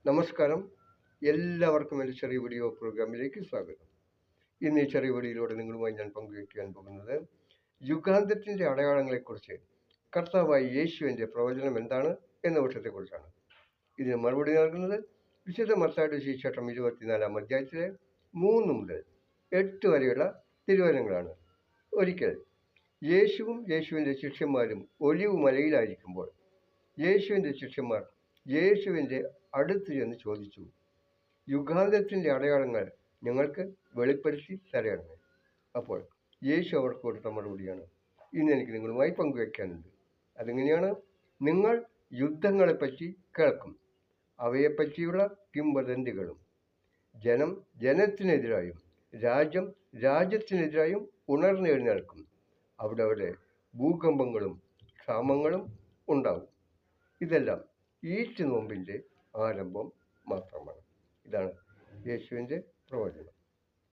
നമസ്കാരം. എല്ലാവർക്കും എൻ്റെ ചെറിയ വീഡിയോ പ്രോഗ്രാമിലേക്ക് സ്വാഗതം. ഇന്ന് ഈ ചെറിയ വീഡിയോയിലൂടെ നിങ്ങളുമായി ഞാൻ പങ്കുവയ്ക്കാൻ പോകുന്നത് യുഗാന്തത്തിൻ്റെ അടയാളങ്ങളെക്കുറിച്ച് കർത്താവായ യേശുവിൻ്റെ പ്രവചനം എന്താണ് എന്ന വിഷയത്തെക്കുറിച്ചാണ്. ഇതിന് മറുപടി നൽകുന്നത് വിശുദ്ധ മത്തായിയുടെ സുവിശേഷം 24-ാം അധ്യായത്തിലെ 3 മുതൽ 8 വരെയുള്ള തിരുവചനങ്ങളാണ്. ഒരിക്കൽ യേശുവും യേശുവിൻ്റെ ശിഷ്യന്മാരും ഒലിവ് മലയിലായിരിക്കുമ്പോൾ യേശുവിൻ്റെ ശിഷ്യന്മാർ യേശുവിൻ്റെ അടുത്ത് ചെന്ന് ചോദിച്ചു, യുഗാന്തത്തിൻ്റെ അടയാളങ്ങൾ ഞങ്ങൾക്ക് വെളിപ്പെടുത്തി തരണമേ. അപ്പോൾ യേശു അവർക്ക് കൊടുത്ത മറുപടിയാണ് ഇന്ന് എനിക്ക് നിങ്ങളുമായി പങ്കുവയ്ക്കാനുണ്ട്. അതെങ്ങനെയാണ്? നിങ്ങൾ യുദ്ധങ്ങളെപ്പറ്റി കേൾക്കും, അവയെപ്പറ്റിയുള്ള കിംവദന്തികളും. ജനം ജനത്തിനെതിരായും രാജ്യം രാജ്യത്തിനെതിരായും ഉണർന്നെഴുന്നേൽക്കും. അവിടെ ഭൂകമ്പങ്ങളും ക്ഷാമങ്ങളും ഉണ്ടാകും. ഇതെല്ലാം ഈറ്റ് നോമ്പിൻ്റെ ആരംഭം മാത്രമാണ്. ഇതാണ് യേശുവിൻ്റെ പ്രവചനം.